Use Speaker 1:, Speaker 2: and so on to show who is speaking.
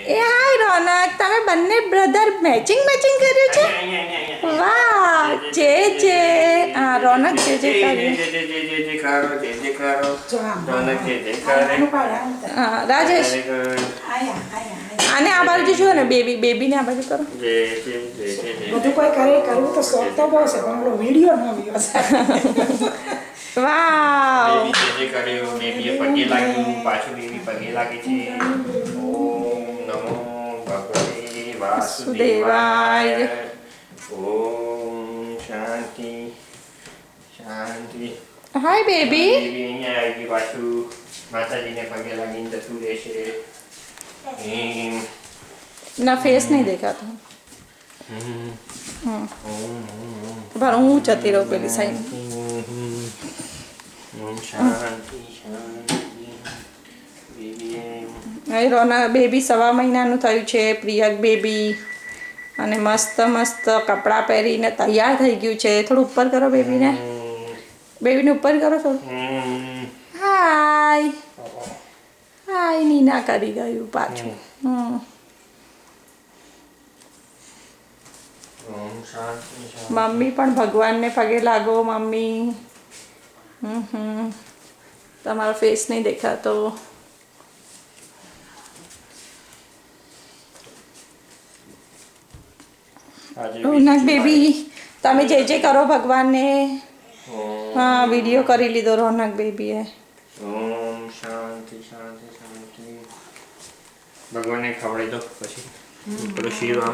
Speaker 1: એ હાય રોનક, તમે બંને brother matching કર્યું છે? વાહ, જે હા રોનક જે કર્યું. હા રાજેશ, આને આ બાજુ જો ને, બેબીને આ બાજુ કરો.
Speaker 2: બધું કોઈ કરે કરવું તો શોખ તો બહુ છે, પણ આપણો વિડીયો ન આવ્યો છે.
Speaker 1: વાવ,
Speaker 3: બેબી કર્યું, બેબીએ પગે લાગ્યું, પાછું બેબી પગે લાગે છે. ઓમ નમો ભગવતે વાસુદેવાય. ઓમ શાંતિ શાંતિ.
Speaker 1: હાય બેબી.
Speaker 3: બેબી અહીંયા આવી પાછું માતાજીને પગે લાગીને જતું રહેશે.
Speaker 1: ના ફેસ નહીં દેખાતો. પર હું જતી રહું પેલી સાઈડ.
Speaker 3: ઓમ શાંતિ શાંતિ. બેબી
Speaker 1: હવે રોના બેબી 1.5 મહિનાનું થયું છે, પ્રિયક બેબી, અને મસ્ત કપડાં પહેરીને તૈયાર થઈ ગયું છે. થોડું ઉપર કરો બેબીને, બેબીને ઉપર કરો થોડું. હાય હાય, નીના કરી ગયું પાછું.
Speaker 3: ઓમ શાંતિ શાંતિ.
Speaker 1: મમ્મી પણ ભગવાનને પગે લાગો મમ્મી. તમારો ફેસ નહીં દેખાતો. રોનક બેબી, તમે જે કરો ભગવાનને. હા, વિડીયો કરી લીધો રોનક બેબીએ.
Speaker 3: ઓમ શાંતિ શાંતિ શાંતિ. ભગવાનને ખવડાવી દો પછી. પેલો શીરો આમાં